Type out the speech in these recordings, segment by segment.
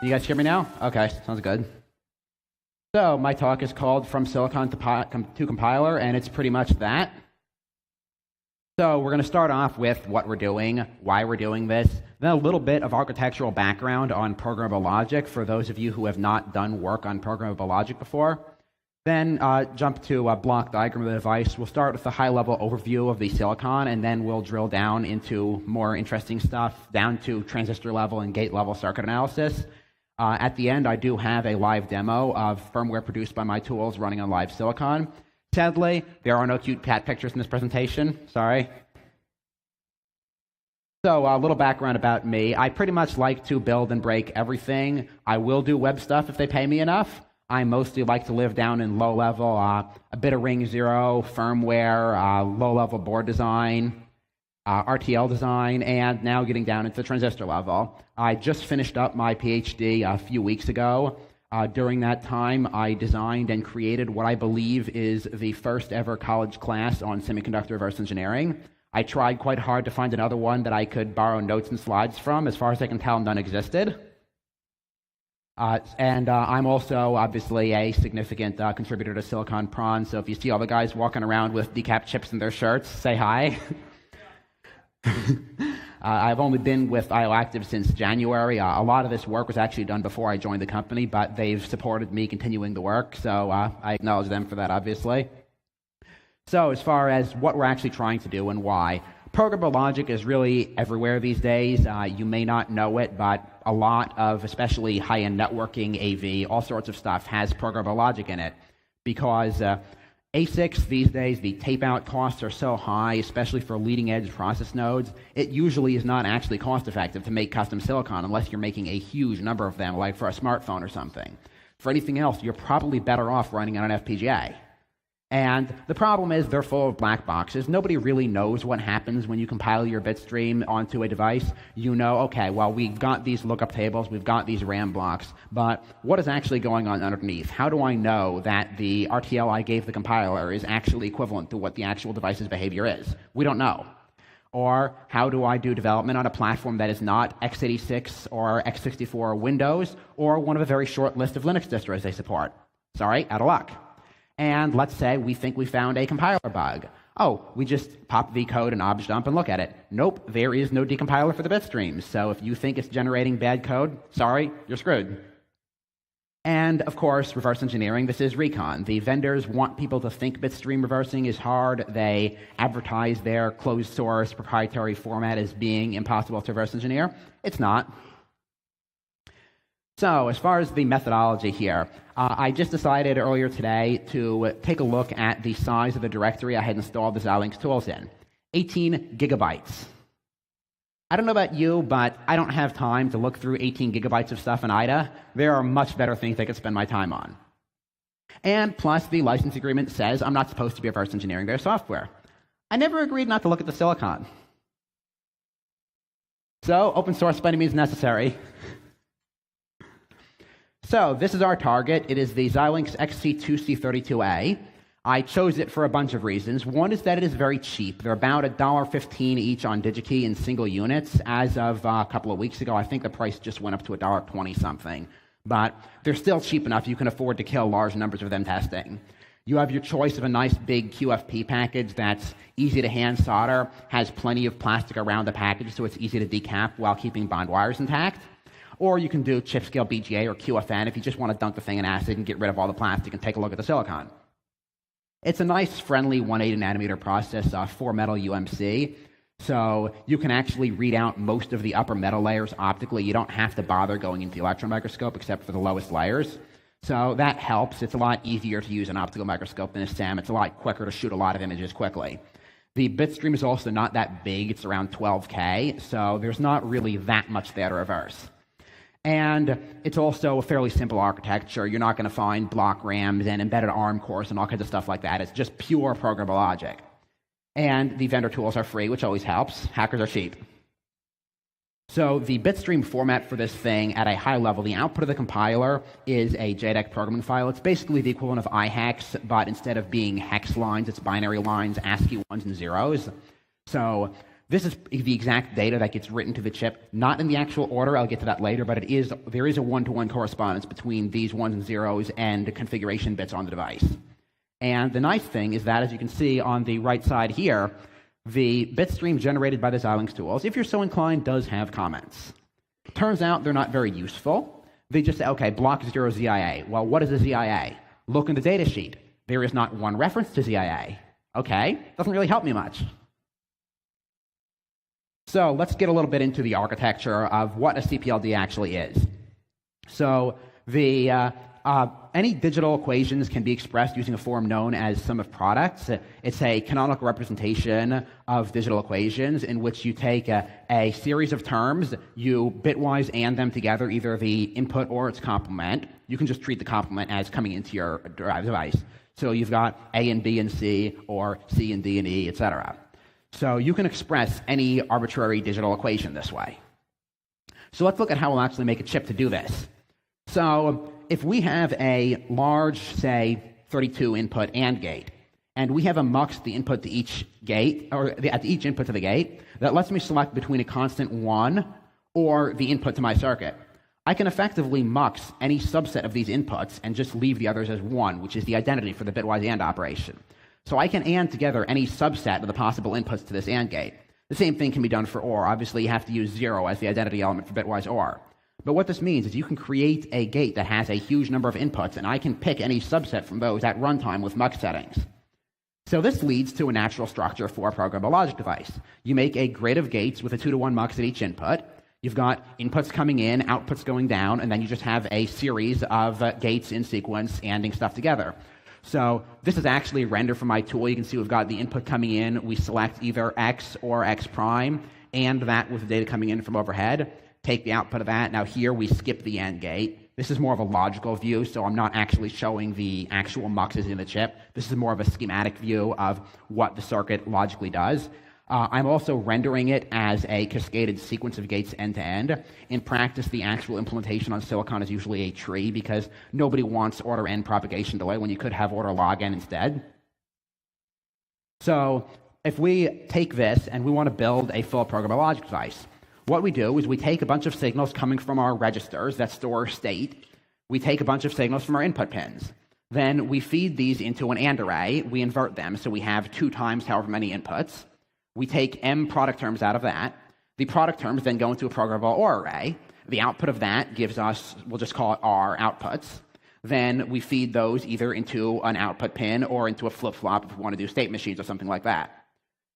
You guys hear me now? Okay, sounds good. So my talk is called From Silicon to Compiler, and it's pretty much that. So we're going to start off with what we're doing, why we're doing this, then a little bit of architectural background on programmable logic for those of you who have not done work on programmable logic before. Then jump to a block diagram of the device. We'll start with a high-level overview of the silicon, and then we'll drill down into more interesting stuff, down to transistor level and gate level circuit analysis. At the end, I do have a live demo of firmware produced by my tools running on live silicon. Sadly, there are no cute cat pictures in this presentation. Sorry. So a little background about me. I pretty much like to build and break everything. I will do web stuff if they pay me enough. I mostly like to live down in low level, a bit of Ring 0, firmware, low-level board design, RTL design, and now getting down into the transistor level. I just finished up my PhD a few weeks ago. During that time, I designed and created what I believe is the first ever college class on semiconductor reverse engineering. I tried quite hard to find another one that I could borrow notes and slides from. As far as I can tell, none existed. I'm also obviously a significant contributor to Silicon Prawn, so if you see all the guys walking around with decap chips in their shirts, say hi. I've only been with IOActive since January. A lot of this work was actually done before I joined the company, but they've supported me continuing the work, so I acknowledge them for that, obviously. So as far as what we're actually trying to do and why, programmable logic is really everywhere these days. You may not know it, but a lot of, especially high-end networking, AV, all sorts of stuff has programmable logic in it. Because ASICs these days, the tape-out costs are so high, especially for leading-edge process nodes, it usually is not actually cost-effective to make custom silicon unless you're making a huge number of them, like for a smartphone or something. For anything else, you're probably better off running on an FPGA. And the problem is they're full of black boxes. Nobody really knows what happens when you compile your bit stream onto a device. You know, okay, well, we've got these lookup tables, we've got these RAM blocks, but what is actually going on underneath? How do I know that the RTL I gave the compiler is actually equivalent to what the actual device's behavior is? We don't know. Or how do I do development on a platform that is not x86 or x64 or Windows, or one of a very short list of Linux distros they support? Sorry, out of luck. And let's say we think we found a compiler bug. Oh, we just pop the code and objdump and look at it. Nope, there is no decompiler for the bit streams. So if you think it's generating bad code, sorry, you're screwed. And of course, reverse engineering, this is recon. The vendors want people to think bitstream reversing is hard. They advertise their closed source proprietary format as being impossible to reverse engineer. It's not. So as far as the methodology here, I just decided earlier today to take a look at the size of the directory I had installed the Xilinx tools in. 18 gigabytes. I don't know about you, but I don't have time to look through 18 gigabytes of stuff in IDA. There are much better things I could spend my time on. And plus, the license agreement says I'm not supposed to be reverse engineering their software. I never agreed not to look at the silicon. So, open source by any means necessary. So this is our target. It is the Xilinx XC2C32A. I chose it for a bunch of reasons. One is that it is very cheap. They're about $1.15 each on DigiKey in single units. As of a couple of weeks ago, I think the price just went up to $1.20 something. But they're still cheap enough you can afford to kill large numbers of them testing. You have your choice of a nice big QFP package that's easy to hand solder, has plenty of plastic around the package so it's easy to decap while keeping bond wires intact. Or you can do chip-scale BGA or QFN if you just want to dunk the thing in acid and get rid of all the plastic and take a look at the silicon. It's a nice, friendly 180-nanometer process, 4-metal UMC, so you can actually read out most of the upper metal layers optically. You don't have to bother going into the electron microscope except for the lowest layers. So that helps. It's a lot easier to use an optical microscope than a SEM. It's a lot quicker to shoot a lot of images quickly. The bit stream is also not that big. It's around 12K, so there's not really that much there to reverse. And it's also a fairly simple architecture. You're not going to find block RAMs and embedded ARM cores and all kinds of stuff like that. It's just pure programmable logic. And the vendor tools are free, which always helps. Hackers are cheap. So the bitstream format for this thing at a high level, the output of the compiler is a JEDEC programming file. It's basically the equivalent of iHex, but instead of being hex lines, it's binary lines, ASCII ones and zeros. So This is the exact data that gets written to the chip, not in the actual order. I'll get to that later, but there is a one-to-one correspondence between these ones and zeros and the configuration bits on the device. And the nice thing is that, as you can see on the right side here, the bit stream generated by the Xilinx tools, if you're so inclined, does have comments. Turns out they're not very useful. They just say, okay, block 0 ZIA. Well, what is a ZIA? Look in the data sheet. There is not one reference to ZIA. Okay, doesn't really help me much. So let's get a little bit into the architecture of what a CPLD actually is. So any digital equations can be expressed using a form known as sum of products. It's a canonical representation of digital equations in which you take a series of terms, you bitwise AND them together, either the input or its complement. You can just treat the complement as coming into your device. So you've got A and B and C, or C and D and E, etc. So you can express any arbitrary digital equation this way. So let's look at how we'll actually make a chip to do this. So if we have a large, say, 32 input AND gate, and we have a mux the input to each gate, or at each input to the gate, that lets me select between a constant 1 or the input to my circuit. I can effectively mux any subset of these inputs and just leave the others as 1, which is the identity for the bitwise AND operation. So I can AND together any subset of the possible inputs to this AND gate. The same thing can be done for OR. Obviously, you have to use 0 as the identity element for bitwise OR. But what this means is you can create a gate that has a huge number of inputs, and I can pick any subset from those at runtime with mux settings. So this leads to a natural structure for a programmable logic device. You make a grid of gates with a 2-to-1 mux at each input. You've got inputs coming in, outputs going down, and then you just have a series of gates in sequence ANDing stuff together. So this is actually a render from my tool. You can see we've got the input coming in. We select either X or X prime, and that with the data coming in from overhead. Take the output of that. Now here we skip the AND gate. This is more of a logical view, so I'm not actually showing the actual muxes in the chip. This is more of a schematic view of what the circuit logically does. I'm also rendering it as a cascaded sequence of gates end to end. In practice, the actual implementation on silicon is usually a tree because nobody wants order n propagation delay when you could have order log n instead. So if we take this and we want to build a full programmable logic device, what we do is we take a bunch of signals coming from our registers that store state. We take a bunch of signals from our input pins. Then we feed these into an AND array. We invert them, so we have 2 times however many inputs. We take M product terms out of that. The product terms then go into a programmable OR array. The output of that gives us, we'll just call it R outputs. Then we feed those either into an output pin or into a flip-flop if we want to do state machines or something like that.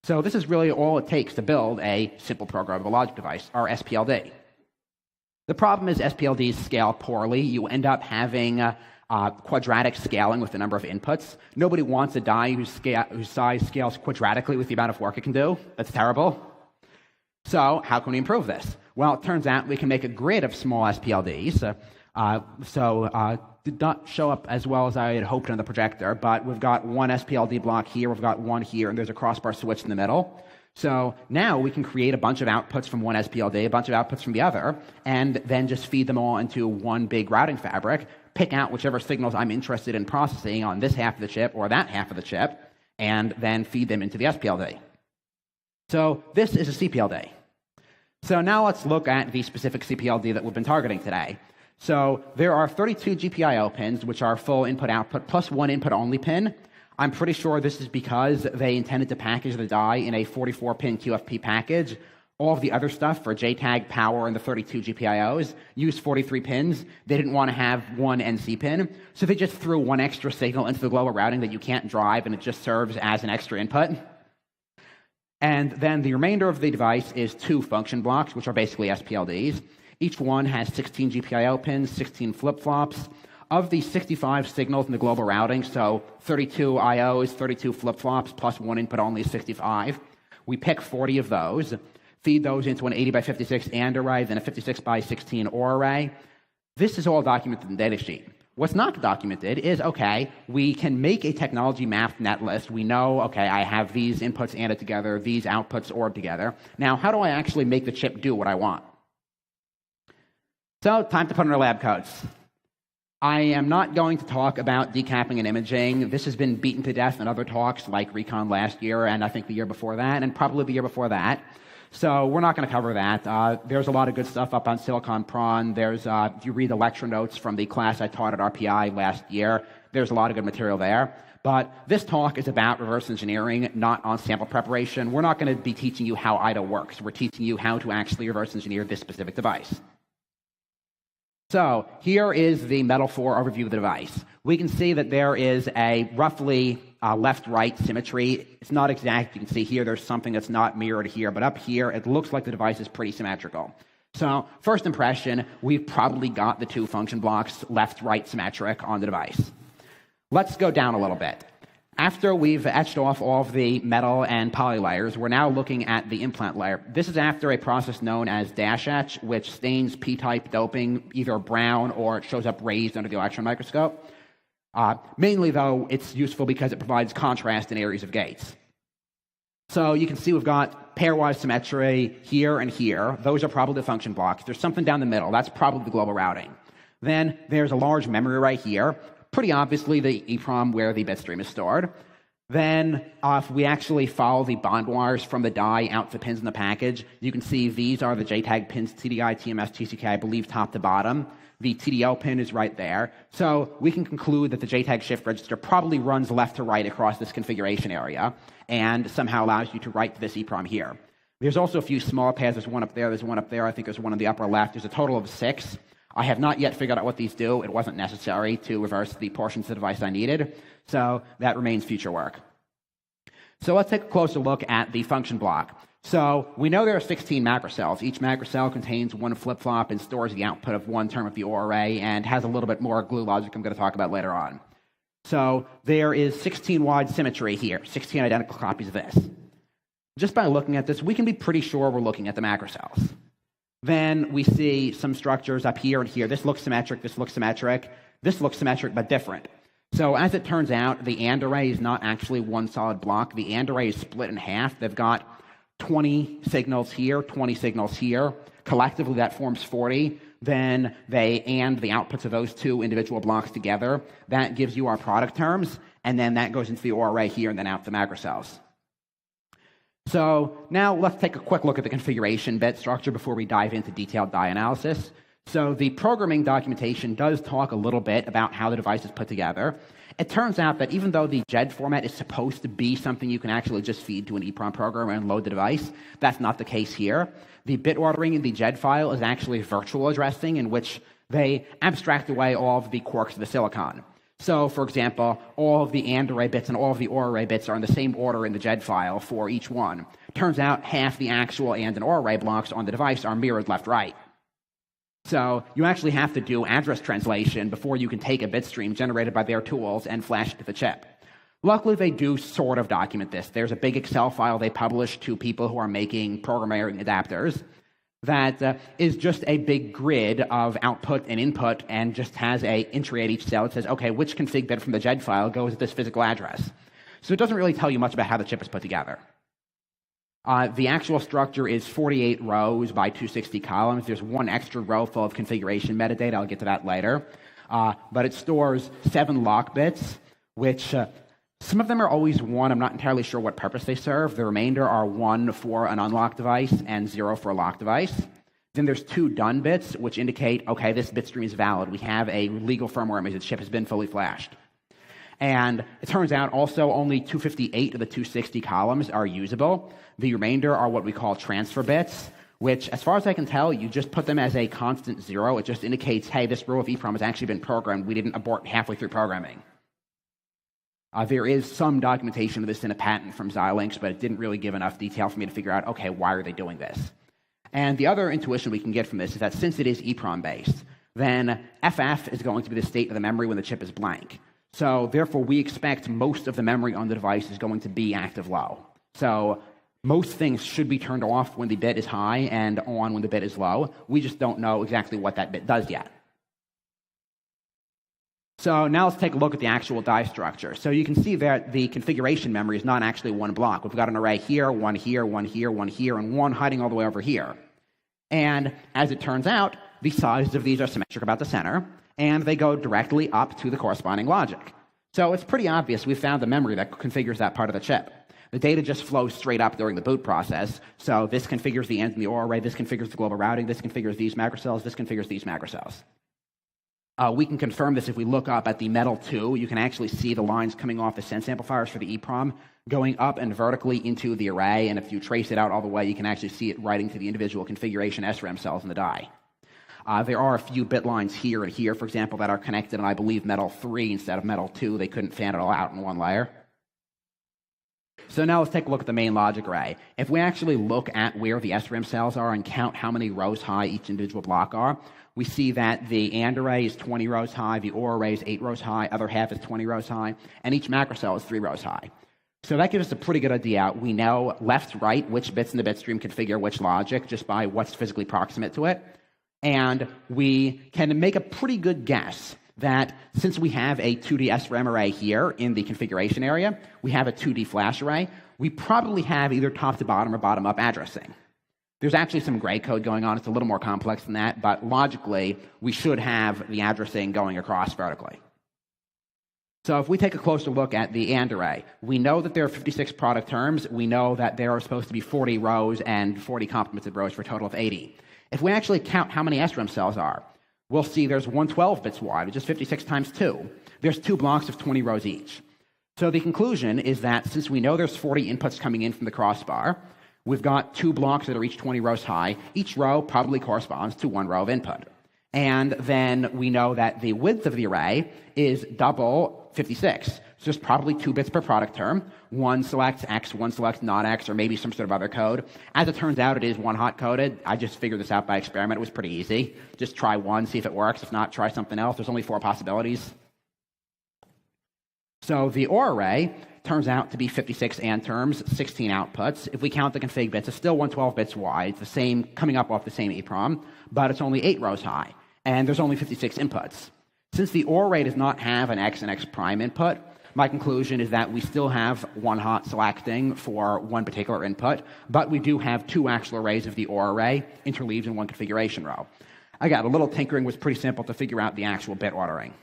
So this is really all it takes to build a simple programmable logic device, or SPLD. The problem is SPLDs scale poorly. You end up having quadratic scaling with the number of inputs. Nobody wants a die whose size scales quadratically with the amount of work it can do. That's terrible. So how can we improve this? Well, it turns out we can make a grid of small SPLDs. Did not show up as well as I had hoped on the projector, but we've got one SPLD block here, we've got one here, and there's a crossbar switch in the middle. So now we can create a bunch of outputs from one SPLD, a bunch of outputs from the other, and then just feed them all into one big routing fabric, pick out whichever signals I'm interested in processing on this half of the chip or that half of the chip, and then feed them into the SPLD. So this is a CPLD. So now let's look at the specific CPLD that we've been targeting today. So there are 32 GPIO pins, which are full input-output, plus one input-only pin. I'm pretty sure this is because they intended to package the die in a 44-pin QFP package. All of the other stuff for JTAG, power, and the 32 GPIOs use 43 pins. They didn't want to have one NC pin, so they just threw one extra signal into the global routing that you can't drive, and it just serves as an extra input. And then the remainder of the device is 2 function blocks, which are basically SPLDs. Each one has 16 GPIO pins, 16 flip-flops. Of the 65 signals in the global routing, so 32 IOs, 32 flip-flops, plus one input only is 65. We pick 40 of those, feed those into an 80 by 56 AND array, then a 56 by 16 OR array. This is all documented in the datasheet. What's not documented is, okay, we can make a technology mapped netlist. We know, okay, I have these inputs ANDed together, these outputs ORed together. Now, how do I actually make the chip do what I want? So, time to put in our lab codes. I am not going to talk about decapping and imaging. This has been beaten to death in other talks like Recon last year, and I think the year before that, and probably the year before that. So we're not going to cover that. There's a lot of good stuff up on Silicon Prawn. There's, if you read the lecture notes from the class I taught at RPI last year, there's a lot of good material there. But this talk is about reverse engineering, not on sample preparation. We're not going to be teaching you how IDA works. We're teaching you how to actually reverse engineer this specific device. So here is the Metal 4 overview of the device. We can see that there is a roughly left-right symmetry. It's not exact. You can see here there's something that's not mirrored here, but up here it looks like the device is pretty symmetrical. So first impression, we've probably got the two function blocks left-right symmetric on the device. Let's go down a little bit. After we've etched off all of the metal and poly layers, we're now looking at the implant layer. This is after a process known as dash etch, which stains p-type doping either brown or it shows up raised under the electron microscope. Mainly, though, it's useful because it provides contrast in areas of gates. So you can see we've got pairwise symmetry here and here. Those are probably the function blocks. There's something down the middle. That's probably the global routing. Then there's a large memory right here. Pretty obviously the EEPROM where the bit stream is stored. Then if we actually follow the bond wires from the die out to the pins in the package, you can see these are the JTAG pins, TDI, TMS, TCK, I believe top to bottom. The TDL pin is right there. So we can conclude that the JTAG shift register probably runs left to right across this configuration area and somehow allows you to write to this EEPROM here. There's also a few smaller pads. There's one up there. There's one up there. I think there's one in the upper left. There's a total of 6. I have not yet figured out what these do. It wasn't necessary to reverse the portions of the device I needed, so that remains future work. So let's take a closer look at the function block. So we know there are 16 macrocells. Each macrocell contains one flip-flop and stores the output of one term of the OR array and has a little bit more glue logic I'm going to talk about later on. So there is 16 wide symmetry here, 16 identical copies of this. Just by looking at this, we can be pretty sure we're looking at the macrocells. Then we see some structures up here and here. This looks symmetric, this looks symmetric. This looks symmetric but different. So as it turns out, the AND array is not actually one solid block. The AND array is split in half. They've got 20 signals here, 20 signals here. Collectively, that forms 40. Then they AND the outputs of those two individual blocks together. That gives you our product terms, and then that goes into the OR array here and then out the macrocells. So now let's take a quick look at the configuration bit structure before we dive into detailed die analysis. So the programming documentation does talk a little bit about how the device is put together. It turns out that even though the JED format is supposed to be something you can actually just feed to an EEPROM program and load the device, that's not the case here. The bit ordering in the JED file is actually virtual addressing in which they abstract away all of the quirks of the silicon. So, for example, all of the AND array bits and all of the OR array bits are in the same order in the JED file for each one. Turns out half the actual AND and OR array blocks on the device are mirrored left-right. So you actually have to do address translation before you can take a bit stream generated by their tools and flash it to the chip. Luckily, they do sort of document this. There's a big Excel file they publish to people who are making programming adapters that is just a big grid of output and input and just has an entry at each cell. It says, okay, which config bit from the JED file goes to this physical address? So it doesn't really tell you much about how the chip is put together. The actual structure is 48 rows by 260 columns. There's one extra row full of configuration metadata. I'll get to that later. But it stores 7 lock bits, which some of them are always 1. I'm not entirely sure what purpose they serve. The remainder are 1 for an unlocked device and 0 for a locked device. Then there's 2 done bits, which indicate, okay, this bit stream is valid. We have a legal firmware image. The chip has been fully flashed. And it turns out also only 258 of the 260 columns are usable. The remainder are what we call transfer bits, which, as far as I can tell, you just put them as a constant 0. It just indicates, hey, this row of EEPROM has actually been programmed. We didn't abort halfway through programming. There is some documentation of this in a patent from Xilinx, but it didn't really give enough detail for me to figure out, okay, why are they doing this? And the other intuition we can get from this is that since it is EEPROM-based, then FF is going to be the state of the memory when the chip is blank. So therefore, we expect most of the memory on the device is going to be active low. So most things should be turned off when the bit is high and on when the bit is low. We just don't know exactly what that bit does yet. So now let's take a look at the actual die structure. So you can see that the configuration memory is not actually one block. We've got an array here, one here, one here, one here, and one hiding all the way over here. And as it turns out, the sizes of these are symmetric about the center, and they go directly up to the corresponding logic. So it's pretty obvious we found the memory that configures that part of the chip. The data just flows straight up during the boot process. So this configures the end in the OR array, this configures the global routing, this configures these macrocells, this configures these macrocells. We can confirm this if we look up at the metal 2. You can actually see the lines coming off the sense amplifiers for the EEPROM going up and vertically into the array, and if you trace it out all the way, you can actually see it writing to the individual configuration SRAM cells in the die. There are a few bit lines here and here, for example, that are connected in, I believe, metal 3 instead of metal 2. They couldn't fan it all out in one layer. So now let's take a look at the main logic array. If we actually look at where the SRAM cells are and count how many rows high each individual block are, we see that the AND array is 20 rows high, the OR array is 8 rows high, other half is 20 rows high, and each macrocell is 3 rows high. So that gives us a pretty good idea. We know left, right, which bits in the bit stream configure which logic just by what's physically proximate to it. And we can make a pretty good guess that since we have a 2D SRAM array here in the configuration area, we have a 2D flash array, we probably have either top to bottom or bottom up addressing. There's actually some gray code going on. It's a little more complex than that, but logically, we should have the addressing going across vertically. So if we take a closer look at the AND array, we know that there are 56 product terms. We know that there are supposed to be 40 rows and 40 complemented rows for a total of 80. If we actually count how many SRAM cells are, we'll see there's 112 bits wide, which is 56 times 2. There's 2 blocks of 20 rows each. So the conclusion is that since we know there's 40 inputs coming in from the crossbar, we've got 2 blocks that are each 20 rows high. Each row probably corresponds to 1 row of input. And then we know that the width of the array is double 56. So there's probably 2 bits per product term. One selects X, one selects not X, or maybe some sort of other code. As it turns out, it is one hot coded. I just figured this out by experiment. It was pretty easy. Just try one, see if it works. If not, try something else. There's only 4 possibilities. So the OR array turns out to be 56 AND terms, 16 outputs. If we count the config bits, it's still 112 bits wide. It's the same, coming up off the same EEPROM, but it's only 8 rows high. And there's only 56 inputs. Since the OR array does not have an X and X prime input, my conclusion is that we still have one hot selecting for one particular input, but we do have 2 actual arrays of the OR array interleaved in one configuration row. Again, a little tinkering was pretty simple to figure out the actual bit ordering.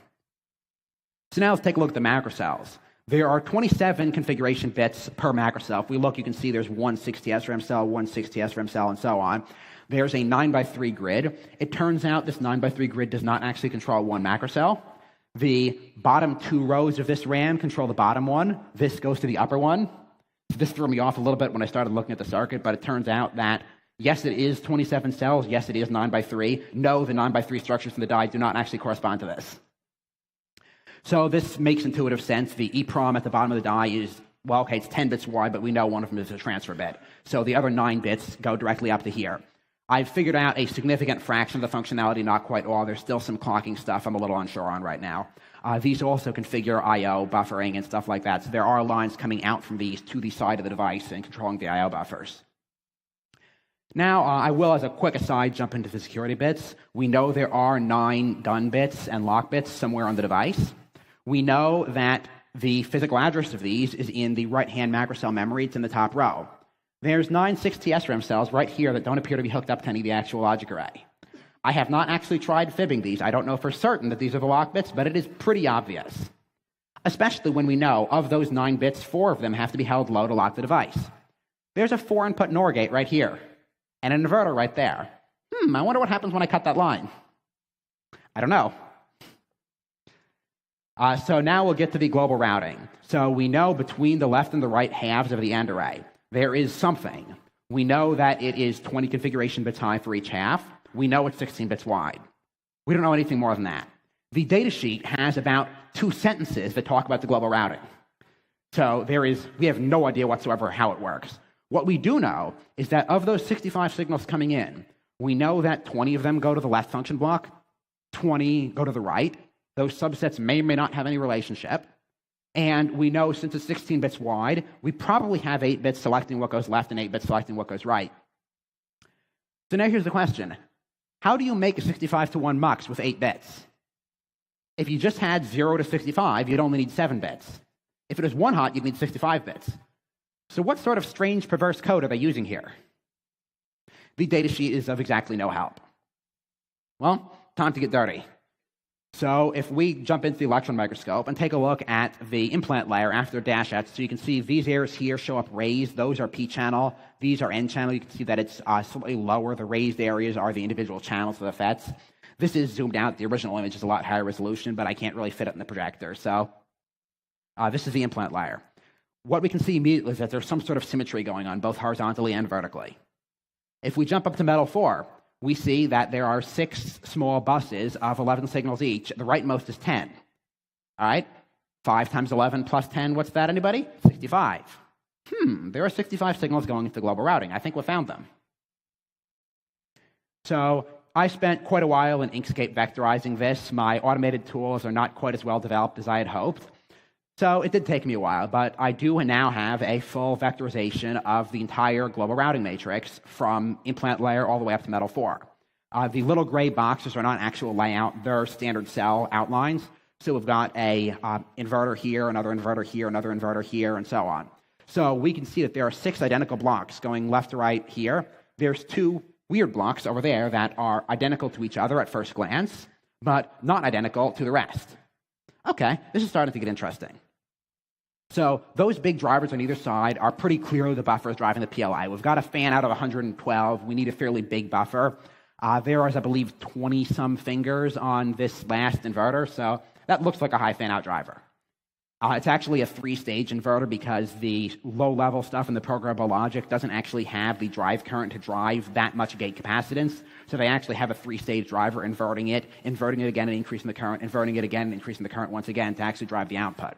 So now let's take a look at the macrocells. There are 27 configuration bits per macrocell. If we look, you can see there's 160 SRAM cell, 160 SRAM cell, and so on. There's a 9x3 grid. It turns out this 9x3 grid does not actually control one macrocell. The bottom 2 rows of this RAM control the bottom one. This goes to the upper one. This threw me off a little bit when I started looking at the circuit, but it turns out that, yes, it is 27 cells. Yes, it is 9x3. No, the 9x3 structures in the die do not actually correspond to this. So this makes intuitive sense. The EEPROM at the bottom of the die is, well, okay, it's 10 bits wide, but we know one of them is a transfer bit. So the other 9 bits go directly up to here. I've figured out a significant fraction of the functionality, not quite all. There's still some clocking stuff I'm a little unsure on right now. These also configure I/O buffering and stuff like that. So there are lines coming out from these to the side of the device and controlling the I/O buffers. Now, I will, as a quick aside, jump into the security bits. We know there are 9 done bits and lock bits somewhere on the device. We know that the physical address of these is in the right-hand macrocell memory. It's in the top row. There's 960 SRAM cells right here that don't appear to be hooked up to any of the actual logic array. I have not actually tried fibbing these. I don't know for certain that these are the lock bits, but it is pretty obvious. Especially when we know of those 9 bits, 4 of them have to be held low to lock the device. There's a 4-input NOR gate right here, and an inverter right there. I wonder what happens when I cut that line. I don't know. So now we'll get to the global routing. So we know between the left and the right halves of the AND array, there is something. We know that it is 20 configuration bits high for each half. We know it's 16 bits wide. We don't know anything more than that. The datasheet has about 2 sentences that talk about the global routing. So we have no idea whatsoever how it works. What we do know is that of those 65 signals coming in, we know that 20 of them go to the left function block, 20 go to the right. Those subsets may or may not have any relationship. And we know since it's 16 bits wide, we probably have 8 bits selecting what goes left and 8 bits selecting what goes right. So now here's the question. How do you make a 65 to 1 mux with 8 bits? If you just had 0 to 65, you'd only need 7 bits. If it was 1 hot, you'd need 65 bits. So what sort of strange perverse code are they using here? The datasheet is of exactly no help. Well, time to get dirty. So if we jump into the electron microscope and take a look at the implant layer after dash etch, so you can see these areas here show up raised. Those are P-channel. These are N-channel. You can see that it's slightly lower. The raised areas are the individual channels for the FETs. This is zoomed out. The original image is a lot higher resolution, but I can't really fit it in the projector. So this is the implant layer. What we can see immediately is that there's some sort of symmetry going on, both horizontally and vertically. If we jump up to metal 4, we see that there are 6 small buses of 11 signals each. The rightmost is 10. All right? 5 times 11 plus 10, what's that, anybody? 65. There are 65 signals going into global routing. I think we found them. So I spent quite a while in Inkscape vectorizing this. My automated tools are not quite as well developed as I had hoped. So it did take me a while, but I do now have a full vectorization of the entire global routing matrix from implant layer all the way up to metal 4. The little gray boxes are not actual layout. They're standard cell outlines. So we've got a inverter here, another inverter here, another inverter here, and so on. So we can see that there are 6 identical blocks going left to right here. There's 2 weird blocks over there that are identical to each other at first glance, but not identical to the rest. Okay, this is starting to get interesting. So those big drivers on either side are pretty clearly the buffers driving the PLI. We've got a fan out of 112. We need a fairly big buffer. There is, I believe, 20-some fingers on this last inverter, so that looks like a high fan-out driver. It's actually a 3-stage inverter because the low-level stuff in the programmable logic doesn't actually have the drive current to drive that much gate capacitance. So they actually have a 3-stage driver inverting it again and increasing the current, inverting it again and increasing the current once again to actually drive the output.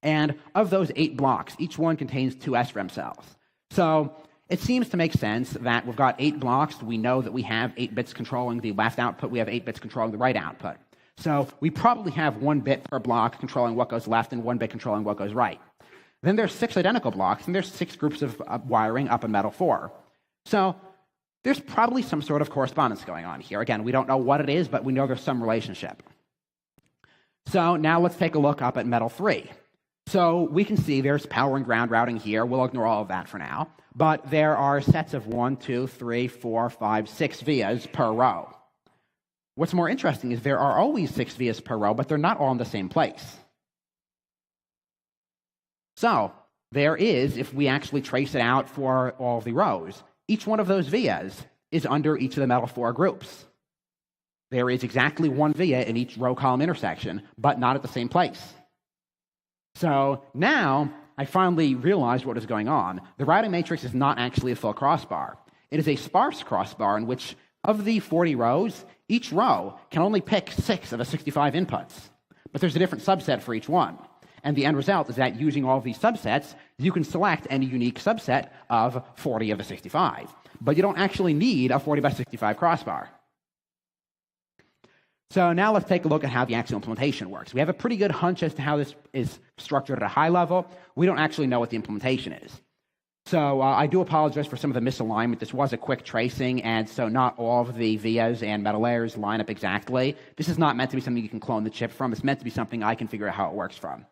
And of those 8 blocks, each one contains 2 SRAM cells. So it seems to make sense that we've got 8 blocks. We know that we have 8 bits controlling the left output. We have 8 bits controlling the right output. So we probably have 1 bit per block controlling what goes left and 1 bit controlling what goes right. Then there's 6 identical blocks, and there's 6 groups of wiring up in metal 4. So there's probably some sort of correspondence going on here. Again, we don't know what it is, but we know there's some relationship. So now let's take a look up at metal 3. So we can see there's power and ground routing here. We'll ignore all of that for now. But there are sets of 1, 2, 3, 4, 5, 6 vias per row. What's more interesting is there are always 6 vias per row, but they're not all in the same place. So there is, if we actually trace it out for all of the rows, each one of those vias is under each of the metal 4 groups. There is exactly 1 via in each row column intersection, but not at the same place. So now I finally realized what is going on. The routing matrix is not actually a full crossbar. It is a sparse crossbar in which, of the 40 rows, each row can only pick 6 of the 65 inputs. But there's a different subset for each one. And the end result is that using all of these subsets, you can select any unique subset of 40 of the 65. But you don't actually need a 40 by 65 crossbar. So now let's take a look at how the actual implementation works. We have a pretty good hunch as to how this is structured at a high level. We don't actually know what the implementation is. So I do apologize for some of the misalignment. This was a quick tracing, and so not all of the vias and metal layers line up exactly. This is not meant to be something you can clone the chip from. It's meant to be something I can figure out how it works from.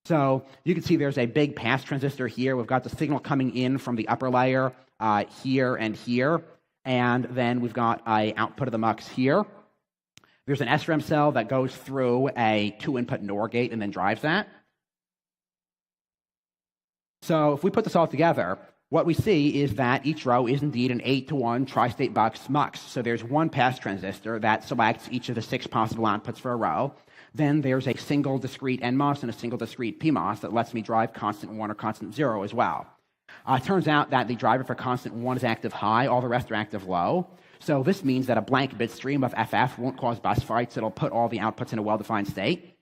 So you can see there's a big pass transistor here. We've got the signal coming in from the upper layer here and here, and then we've got an output of the mux here. There's an SRAM cell that goes through a 2-input NOR gate and then drives that. So if we put this all together, what we see is that each row is indeed an 8-to-1 tri-state box mux. So there's 1 pass transistor that selects each of the 6 possible outputs for a row. Then there's a single discrete NMOS and a single discrete PMOS that lets me drive constant 1 or constant 0 as well. It turns out that the driver for constant 1 is active high, all the rest are active low. So this means that a blank bit stream of FF won't cause bus fights. It'll put all the outputs in a well-defined state.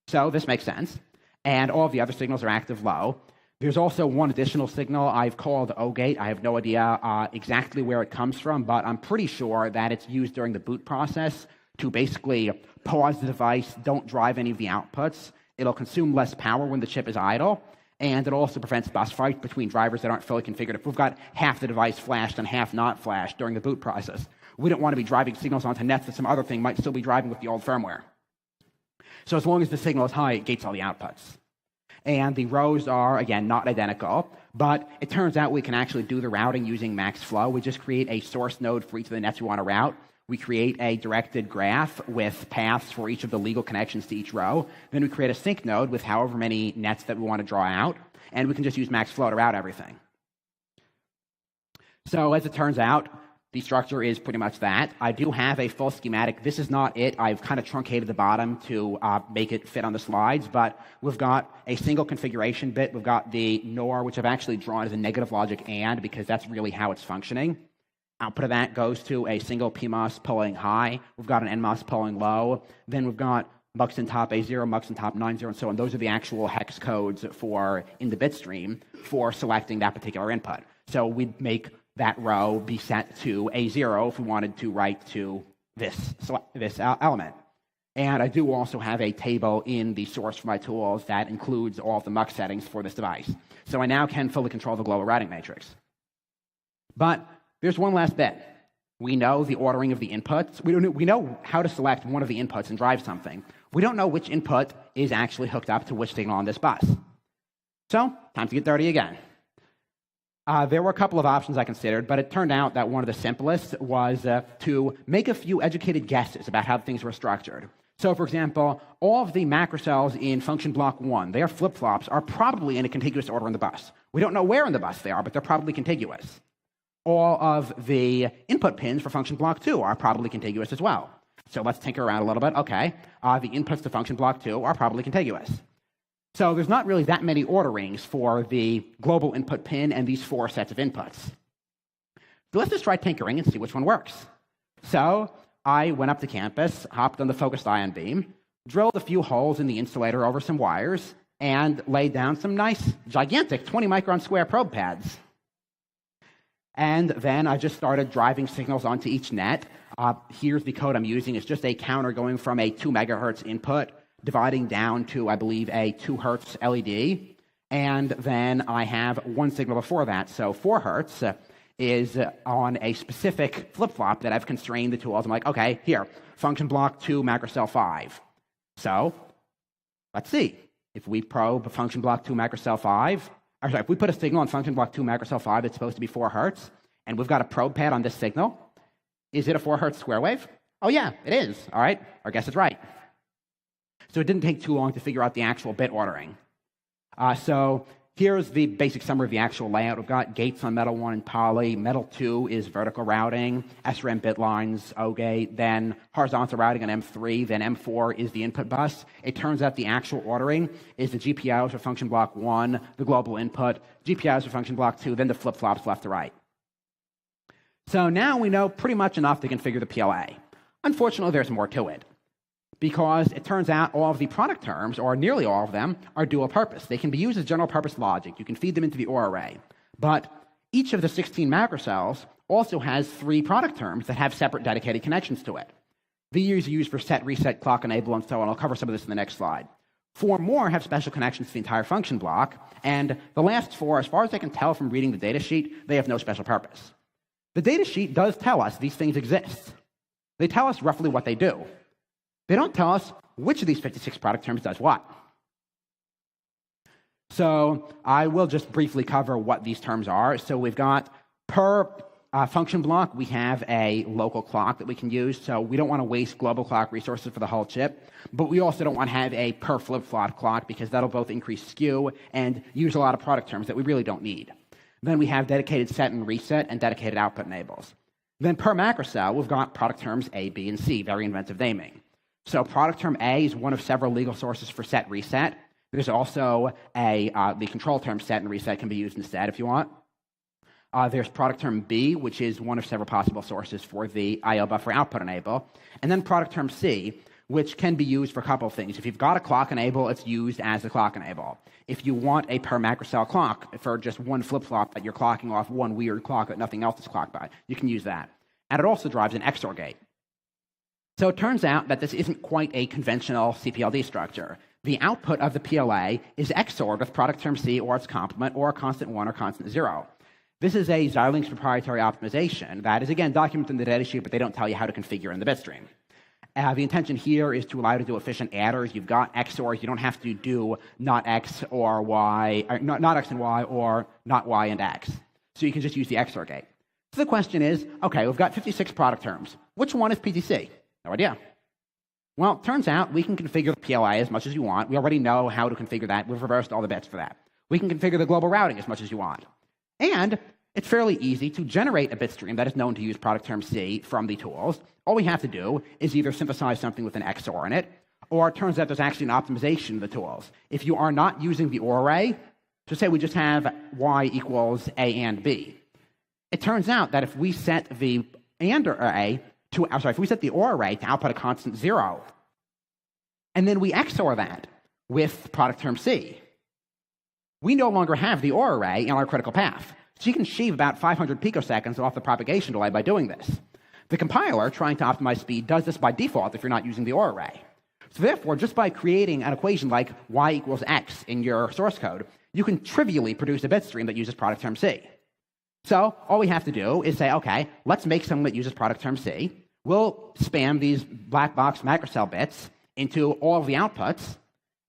So this makes sense. And all of the other signals are active low. There's also one additional signal I've called O gate. I have no idea exactly where it comes from, but I'm pretty sure that it's used during the boot process to basically pause the device, don't drive any of the outputs. It'll consume less power when the chip is idle. And it also prevents bus fights between drivers that aren't fully configured. If we've got half the device flashed and half not flashed during the boot process, we don't want to be driving signals onto nets that some other thing might still be driving with the old firmware. So as long as the signal is high, it gates all the outputs. And the rows are, again, not identical, but it turns out we can actually do the routing using MaxFlow. We just create a source node for each of the nets we want to route. We create a directed graph with paths for each of the legal connections to each row. Then we create a sync node with however many nets that we want to draw out, and we can just use MaxFlow to route everything. So as it turns out, the structure is pretty much that. I do have a full schematic. This is not it. I've kind of truncated the bottom to make it fit on the slides, but we've got a single configuration bit. We've got the NOR, which I've actually drawn as a negative logic AND because that's really how it's functioning. Output of that goes to a single PMOS pulling high. We've got an NMOS pulling low. Then we've got mux in top A0, mux in top 90, and so on. Those are the actual hex codes for in the bit stream for selecting that particular input. So we'd make that row be set to A0 if we wanted to write to this element. And I do also have a table in the source for my tools that includes all of the mux settings for this device. So I now can fully control the global routing matrix. But there's one last bit. We know the ordering of the inputs. We know how to select one of the inputs and drive something. We don't know which input is actually hooked up to which signal on this bus. So, time to get dirty again. There were a couple of options I considered, but it turned out that one of the simplest was to make a few educated guesses about how things were structured. So, for example, all of the macrocells in function block 1, their flip-flops are probably in a contiguous order in the bus. We don't know where in the bus they are, but they're probably contiguous. All of the input pins for function block 2 are probably contiguous as well. So let's tinker around a little bit. Okay, the inputs to function block 2 are probably contiguous. So there's not really that many orderings for the global input pin and these 4 sets of inputs. So let's just try tinkering and see which one works. So I went up to campus, hopped on the focused ion beam, drilled a few holes in the insulator over some wires, and laid down some nice, gigantic 20-micron square probe pads. And then I just started driving signals onto each net. Here's the code I'm using. It's just a counter going from a 2 megahertz input, dividing down to, I believe, a 2 hertz LED. And then I have one signal before that. So 4 hertz is on a specific flip-flop that I've constrained the tools. I'm like, okay, here, function block 2, macrocell 5. So let's see. If we probe function block 2, macrocell 5, if we put a signal on function block 2 macrocell 5 that's supposed to be 4 hertz, and we've got a probe pad on this signal, is it a 4 hertz square wave? Oh yeah, it is. All right, our guess is right. So it didn't take too long to figure out the actual bit ordering. So here's the basic summary of the actual layout. We've got gates on metal 1 and poly. Metal 2 is vertical routing, SRAM bit lines, O-gate, then horizontal routing on M3, then M4 is the input bus. It turns out the actual ordering is the GPIOs for function block 1, the global input, GPIOs for function block 2, then the flip-flops left to right. So now we know pretty much enough to configure the PLA. Unfortunately, there's more to it, because it turns out all of the product terms, or nearly all of them, are dual purpose. They can be used as general purpose logic. You can feed them into the OR array. But each of the 16 macrocells also has 3 product terms that have separate dedicated connections to it. These are used for set, reset, clock, enable, and so on. I'll cover some of this in the next slide. 4 more have special connections to the entire function block, and the last 4, as far as I can tell from reading the datasheet, they have no special purpose. The datasheet does tell us these things exist. They tell us roughly what they do. They don't tell us which of these 56 product terms does what. So I will just briefly cover what these terms are. So we've got per function block, we have a local clock that we can use. So we don't want to waste global clock resources for the whole chip, but we also don't want to have a per flip-flop clock because that'll both increase skew and use a lot of product terms that we really don't need. Then we have dedicated set and reset and dedicated output enables. Then per macrocell, we've got product terms A, B, and C, very inventive naming. So product term A is one of several legal sources for set reset. There's also the control term set and reset can be used instead if you want. There's product term B, which is one of several possible sources for the IO buffer output enable. And then product term C, which can be used for a couple of things. If you've got a clock enable, it's used as a clock enable. If you want a per macrocell clock for just one flip-flop that you're clocking off one weird clock that nothing else is clocked by, you can use that. And it also drives an XOR gate. So it turns out that this isn't quite a conventional CPLD structure. The output of the PLA is XORed with product term C or its complement or a constant 1 or constant 0. This is a Xilinx proprietary optimization that is, again, documented in the datasheet, but they don't tell you how to configure in the bitstream. The intention here is to allow you to do efficient adders. You've got XOR. You don't have to do not X or Y, or not X and Y, or not Y and X. So you can just use the XOR gate. So the question is, okay, we've got 56 product terms. Which one is PTC? No idea. Well, it turns out we can configure the PLA as much as you want. We already know how to configure that. We've reversed all the bits for that. We can configure the global routing as much as you want. And it's fairly easy to generate a bit stream that is known to use product term C from the tools. All we have to do is either synthesize something with an XOR in it, or it turns out there's actually an optimization of the tools. If you are not using the OR array, so say we just have Y equals A and B. It turns out that if we set the if we set the OR array to output a constant 0, and then we XOR that with product term C, we no longer have the OR array in our critical path. So you can shave about 500 picoseconds off the propagation delay by doing this. The compiler, trying to optimize speed, does this by default if you're not using the OR array. So therefore, just by creating an equation like Y equals X in your source code, you can trivially produce a bit stream that uses product term C. So all we have to do is say, okay, let's make something that uses product term C. We'll spam these black box macrocell bits into all of the outputs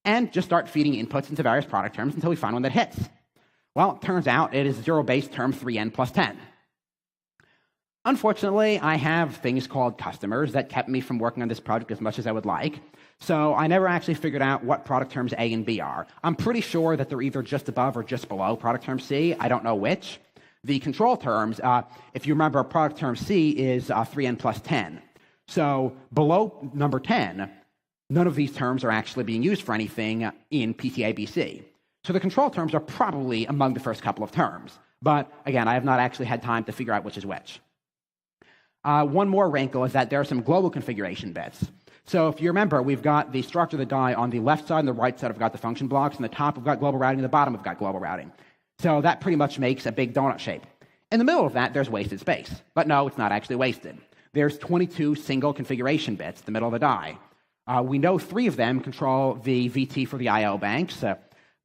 and just start feeding inputs into various product terms until we find one that hits. Well, it turns out it is zero-based term 3n plus 10. Unfortunately, I have things called customers that kept me from working on this project as much as I would like, so I never actually figured out what product terms A and B are. I'm pretty sure that they're either just above or just below product term C. I don't know which. The control terms, if you remember, product term C is 3n plus 10. So below number 10, none of these terms are actually being used for anything in PTABC. So the control terms are probably among the first couple of terms. But again, I have not actually had time to figure out which is which. One more wrinkle is that there are some global configuration bits. So if you remember, we've got the structure of the die on the left side and the right side. We've got the function blocks. On the top, we've got global routing. On the bottom, we've got global routing. So that pretty much makes a big donut shape. In the middle of that, there's wasted space. But no, it's not actually wasted. There's 22 single configuration bits in the middle of the die. We know 3 of them control the VT for the I/O banks.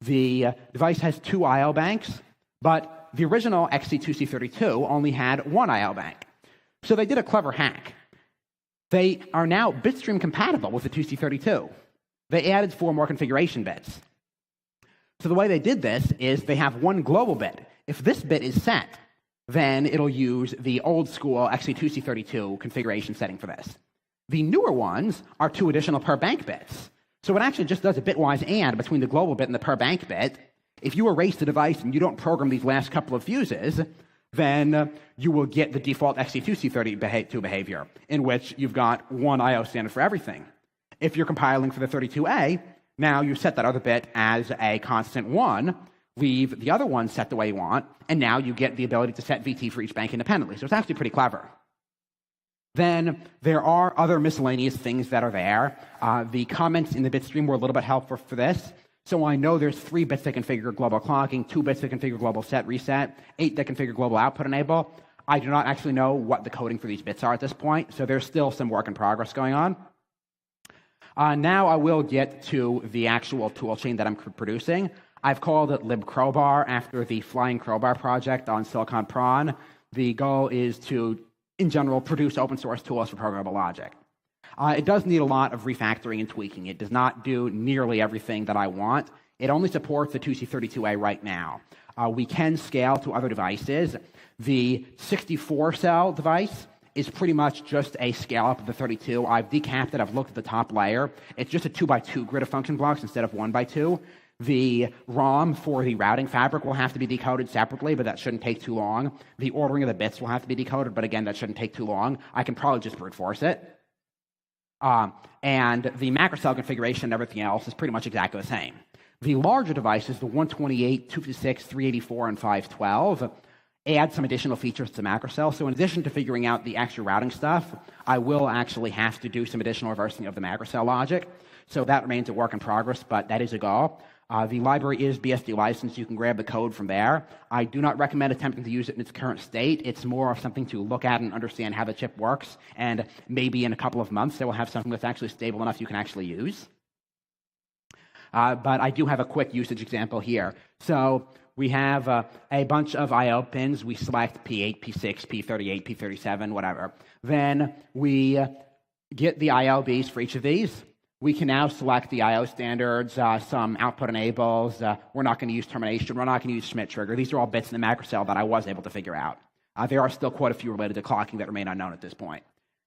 The device has 2 I/O banks, but the original XC2C32 only had 1 I/O bank. So they did a clever hack. They are now bitstream compatible with the 2C32. They added 4 more configuration bits. So the way they did this is they have 1 global bit. If this bit is set, then it'll use the old school XC2C32 configuration setting for this. The newer ones are 2 additional per bank bits. So it actually just does a bitwise AND between the global bit and the per bank bit. If you erase the device and you don't program these last couple of fuses, then you will get the default XC2C32 behavior, in which you've got 1 I/O standard for everything. If you're compiling for the 32A, now you set that other bit as a constant 1, leave the other one set the way you want, and now you get the ability to set VT for each bank independently. So it's actually pretty clever. Then there are other miscellaneous things that are there. The comments in the bitstream were a little bit helpful for this. So I know there's 3 bits that configure global clocking, 2 bits that configure global set reset, 8 that configure global output enable. I do not actually know what the coding for these bits are at this point, so there's still some work in progress going on. Now I will get to the actual toolchain that I'm producing. I've called it Libcrowbar after the Flying Crowbar project on Silicon Prawn. The goal is to, in general, produce open source tools for programmable logic. It does need a lot of refactoring and tweaking. It does not do nearly everything that I want. It only supports the 2C32A right now. We can scale to other devices. The 64-cell device is pretty much just a scale-up of the 32. I've decapped it. I've looked at the top layer. It's just a 2x2 grid of function blocks instead of 1x2. The ROM for the routing fabric will have to be decoded separately, but that shouldn't take too long. The ordering of the bits will have to be decoded, but again, that shouldn't take too long. I can probably just brute force it. And the macrocell configuration and everything else is pretty much exactly the same. The larger devices, the 128, 256, 384, and 512, add some additional features to macrocell. So in addition to figuring out the extra routing stuff, I will actually have to do some additional reversing of the macrocell logic. So that remains a work in progress, but that is a goal. The library is BSD licensed. You can grab the code from there. I do not recommend attempting to use it in its current state. It's more of something to look at and understand how the chip works, and maybe in a couple of months they will have something that's actually stable enough you can actually use. But I do have a quick usage example here. So we have a bunch of I/O pins. We select P8, P6, P38, P37, whatever. Then we get the IOBs for each of these. We can now select the I/O standards, some output enables. We're not going to use termination. We're not going to use Schmidt trigger. These are all bits in the macrocell that I was able to figure out. There are still quite a few related to clocking that remain unknown at this point.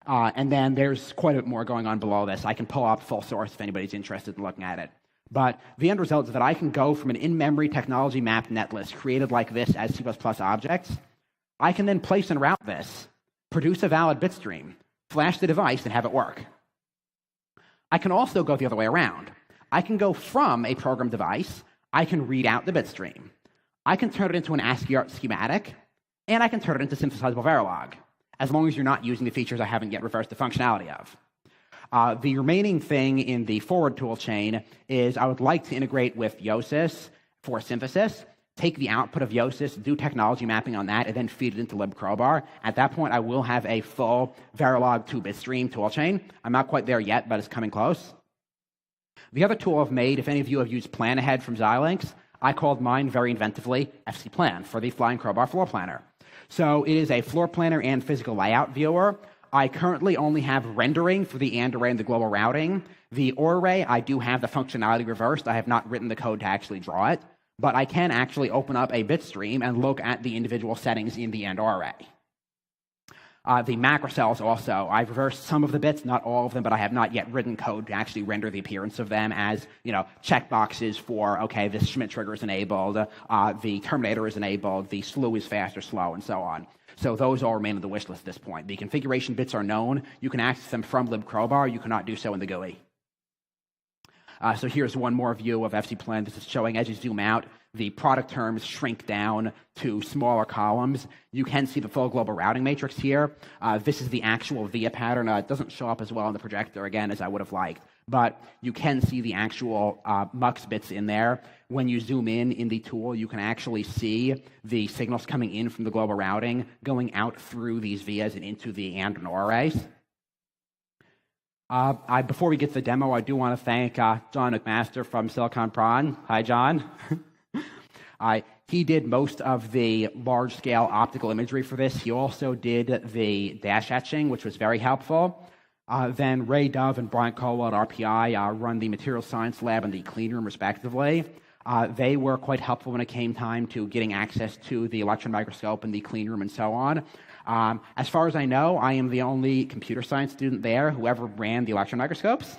And then there's quite a bit more going on below this. I can pull up full source if anybody's interested in looking at it. But the end result is that I can go from an in-memory technology mapped netlist created like this as C++ objects. I can then place and route this, produce a valid bit stream, flash the device, and have it work. I can also go the other way around. I can go from a program device, I can read out the bit stream. I can turn it into an ASCII art schematic, and I can turn it into synthesizable Verilog, as long as you're not using the features I haven't yet reversed the functionality of. The remaining thing in the forward tool chain is I would like to integrate with Yosis for synthesis, take the output of Yosis, do technology mapping on that, and then feed it into Libcrowbar. At that point, I will have a full Verilog 2-bit stream toolchain. I'm not quite there yet, but it's coming close. The other tool I've made, if any of you have used Plan Ahead from Xilinx, I called mine very inventively FC Plan for the Flying Crowbar floor planner. So it is a floor planner and physical layout viewer. I currently only have rendering for the AND array and the global routing. The OR array, I do have the functionality reversed. I have not written the code to actually draw it, but I can actually open up a bit stream and look at the individual settings in the AND OR array. The Macrocells also, I've reversed some of the bits, not all of them, but I have not yet written code to actually render the appearance of them as, checkboxes for, okay, this Schmidt trigger is enabled, the terminator is enabled, the slew is fast or slow, and so on. So those all remain on the wish list at this point. The configuration bits are known. You can access them from Libcrowbar. You cannot do so in the GUI. So here's one more view of FC Plan. This is showing, as you zoom out, the product terms shrink down to smaller columns. You can see the full global routing matrix here. This is the actual VIA pattern. It doesn't show up as well on the projector, again, as I would have liked. But you can see the actual MUX bits in there. When you zoom in the tool, you can actually see the signals coming in from the global routing, going out through these vias and into the AND and OR arrays. Before we get to the demo, I do want to thank John McMaster from Silicon Prawn. Hi, John. He did most of the large-scale optical imagery for this. He also did the dash etching, which was very helpful. Then Ray Dove and Brian Colwell at RPI run the material science lab and the clean room, respectively. They were quite helpful when it came time to getting access to the electron microscope and the clean room and so on. As far as I know, I am the only computer science student there who ever ran the electron microscopes.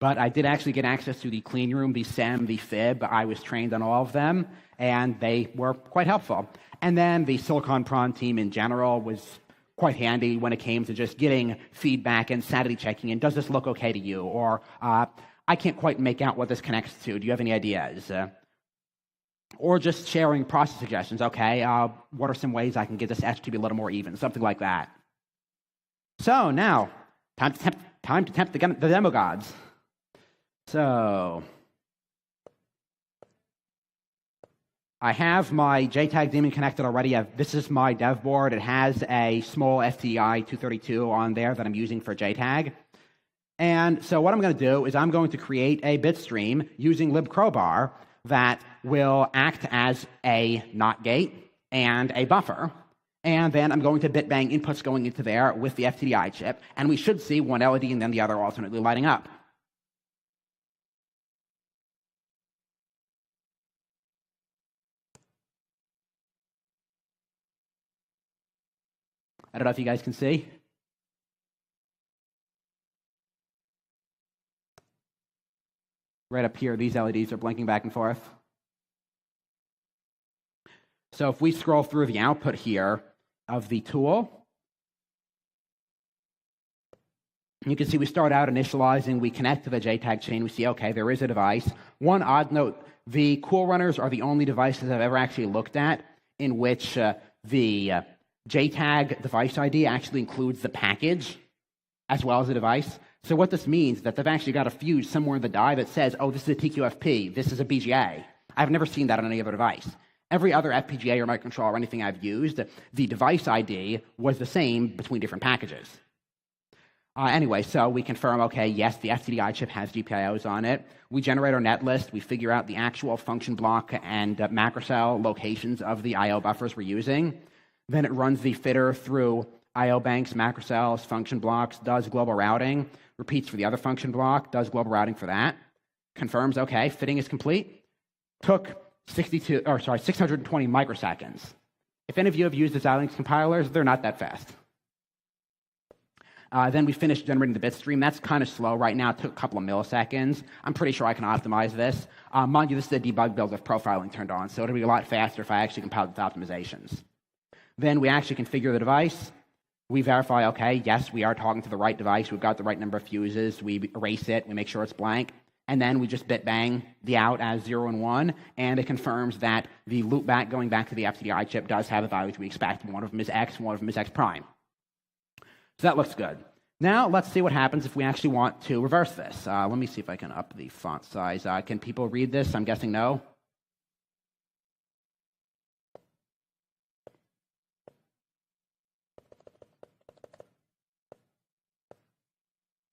But I did actually get access to the clean room, the SEM, the FIB. I was trained on all of them, and they were quite helpful. And then the Silicon Prawn team in general was quite handy when it came to just getting feedback and sanity checking, and does this look okay to you? Or I can't quite make out what this connects to. Do you have any ideas? Or just sharing process suggestions. Okay, what are some ways I can get this etch to be a little more even? Something like that. So now, time to tempt the demo gods. So I have my JTAG daemon connected already. This is my dev board. It has a small FTI 232 on there that I'm using for JTAG. And so what I'm going to do is I'm going to create a bit stream using Libcrowbar that will act as a NOT gate and a buffer. And then I'm going to bit bang inputs going into there with the FTDI chip. And we should see one LED and then the other alternately lighting up. I don't know if you guys can see. Right up here, these LEDs are blinking back and forth. So if we scroll through the output here of the tool, you can see we start out initializing, we connect to the JTAG chain, we see, okay, there is a device. One odd note, the Cool Runners are the only devices I've ever actually looked at in which the JTAG device ID actually includes the package as well as the device. So what this means is that they've actually got a fuse somewhere in the die that says, oh, this is a TQFP, this is a BGA. I've never seen that on any other device. Every other FPGA or microcontroller or anything I've used, the device ID was the same between different packages. Anyway, so we confirm, okay, yes, the FTDI chip has GPIOs on it. We generate our net list. We figure out the actual function block and macrocell locations of the I/O buffers we're using. Then it runs the fitter through I/O banks, macrocells, function blocks, does global routing, repeats for the other function block, does global routing for that, confirms, okay, fitting is complete. Took 620 microseconds. If any of you have used the Xilinx compilers, they're not that fast. Then we finished generating the bit stream. That's kind of slow right now. It took a couple of milliseconds. I'm pretty sure I can optimize this. Mind you, this is a debug build with profiling turned on, so it'll be a lot faster if I actually compile the optimizations. Then we actually configure the device. We verify, okay, yes, we are talking to the right device. We've got the right number of fuses. We erase it. We make sure it's blank. And then we just bit bang the out as 0 and 1, and it confirms that the loopback going back to the FTDI chip does have the values we expect. One of them is X, one of them is X prime. So that looks good. Now let's see what happens if we actually want to reverse this. Let me see if I can up the font size. Can people read this? I'm guessing no.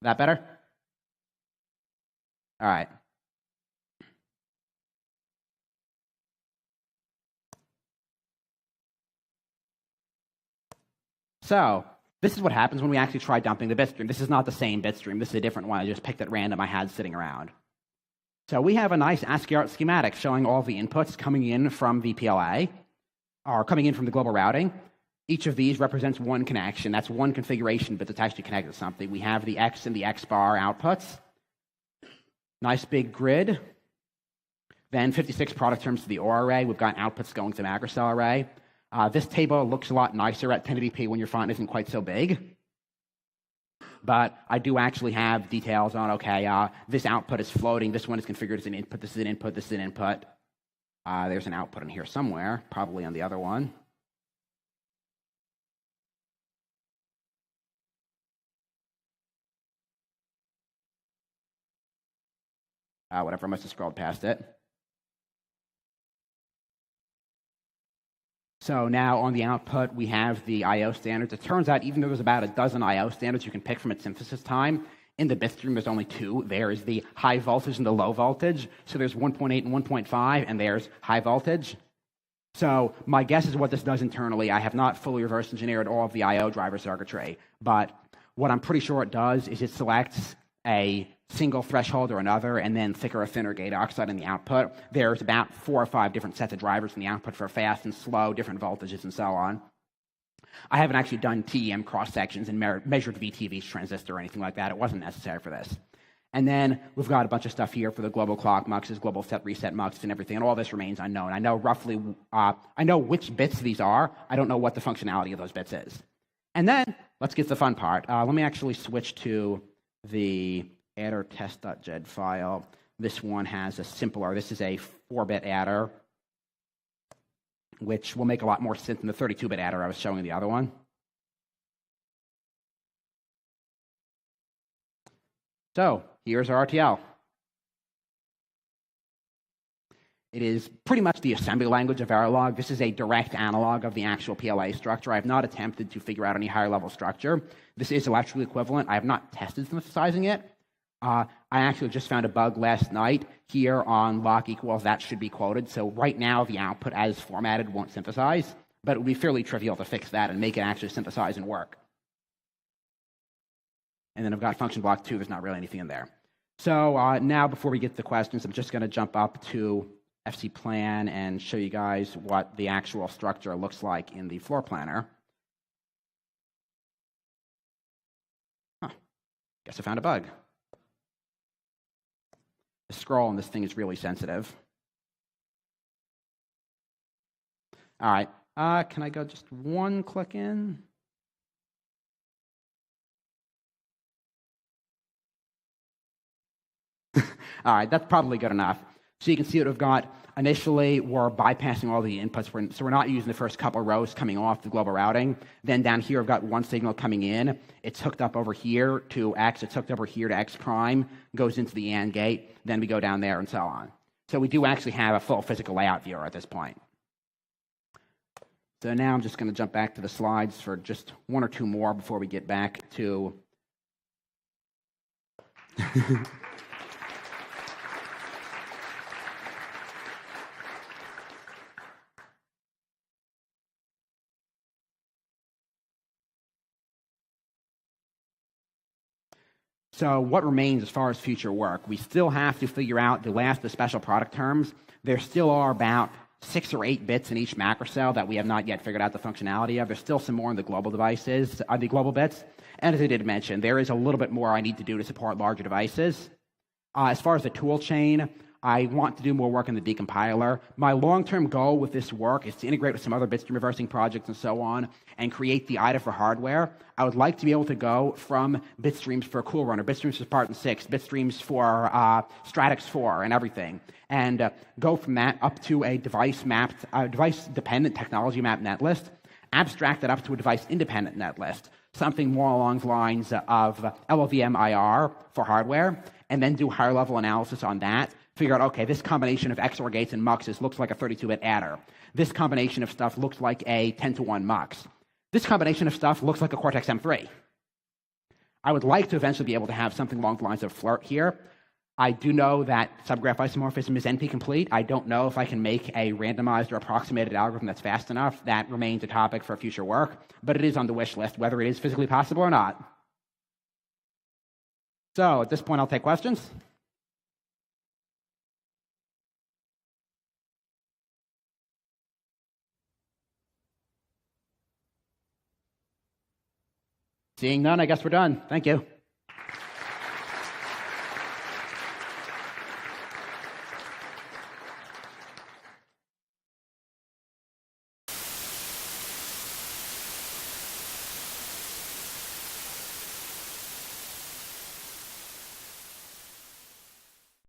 That better? All right. So this is what happens when we actually try dumping the bit stream. This is not the same bit stream. This is a different one. I just picked at random I had sitting around. So we have a nice ASCII art schematic showing all the inputs coming in from the PLA, or coming in from the global routing. Each of these represents one connection. That's one configuration, but it's actually connected to something. We have the X and the X bar outputs. Nice big grid. Then 56 product terms to the OR array. We've got outputs going to the macrocell array. This table looks a lot nicer at 1080p when your font isn't quite so big. But I do actually have details on, okay, this output is floating. This one is configured as an input. This is an input. This is an input. There's an output in here somewhere, probably on the other one. Whatever, I must have scrolled past it. So now on the output, we have the I/O standards. It turns out even though there's about a dozen I/O standards you can pick from its synthesis time, in the bit stream there's only two. There's the high voltage and the low voltage. So there's 1.8 and 1.5, and there's high voltage. So my guess is what this does internally. I have not fully reverse engineered all of the I/O driver circuitry, but what I'm pretty sure it does is it selects a single threshold or another, and then thicker or thinner gate oxide in the output. There's about 4 or 5 different sets of drivers in the output for fast and slow, different voltages, and so on. I haven't actually done TEM cross-sections and measured VTV's transistor or anything like that. It wasn't necessary for this. And then we've got a bunch of stuff here for the global clock muxes, global set reset muxes, and everything, and all this remains unknown. I know roughly, I know which bits these are. I don't know what the functionality of those bits is. And then, let's get to the fun part. Let me actually switch to the adder test.jed file. This one has a simpler, this is a 4-bit adder, which will make a lot more sense than the 32-bit adder I was showing the other one. So here's our RTL. It is pretty much the assembly language of Verilog. This is a direct analog of the actual PLA structure. I have not attempted to figure out any higher level structure. This is electrically equivalent. I have not tested synthesizing it. I actually just found a bug last night here on lock equals that should be quoted. So right now the output as formatted won't synthesize, but it would be fairly trivial to fix that and make it actually synthesize and work. And then I've got function block 2. There's not really anything in there. So now before we get to the questions, I'm just going to jump up to FC Plan and show you guys what the actual structure looks like in the floor planner. Guess I found a bug. The scroll on this thing is really sensitive. All right, can I go just one click in? All right, that's probably good enough. So you can see what we've got. Initially, we're bypassing all the inputs, so we're not using the first couple rows coming off the global routing. Then down here, I've got one signal coming in. It's hooked up over here to X. It's hooked over here to X prime, goes into the AND gate. Then we go down there and so on. So we do actually have a full physical layout viewer at this point. So now I'm just going to jump back to the slides for just one or two more before we get back to... So what remains as far as future work? We still have to figure out the last of the special product terms. There still are about 6 or 8 bits in each macrocell that we have not yet figured out the functionality of. There's still some more in the global devices, the global bits. And as I did mention, there is a little bit more I need to do to support larger devices. As far as the tool chain, I want to do more work in the decompiler. My long-term goal with this work is to integrate with some other bitstream reversing projects and so on and create the IDA for hardware. I would like to be able to go from bitstreams for Cool Runner, bitstreams for Spartan 6, bitstreams for Stratix 4 and everything, and go from that up to a device-dependent technology map netlist, abstract it up to a device-independent netlist, something more along the lines of LLVM IR for hardware, and then do higher-level analysis on that. Figure out, okay, this combination of XOR gates and muxes looks like a 32-bit adder. This combination of stuff looks like a 10-to-1 mux. This combination of stuff looks like a Cortex M3. I would like to eventually be able to have something along the lines of FLIRT here. I do know that subgraph isomorphism is NP-complete. I don't know if I can make a randomized or approximated algorithm that's fast enough. That remains a topic for future work, but it is on the wish list, whether it is physically possible or not. So at this point, I'll take questions. Seeing none, I guess we're done. Thank you.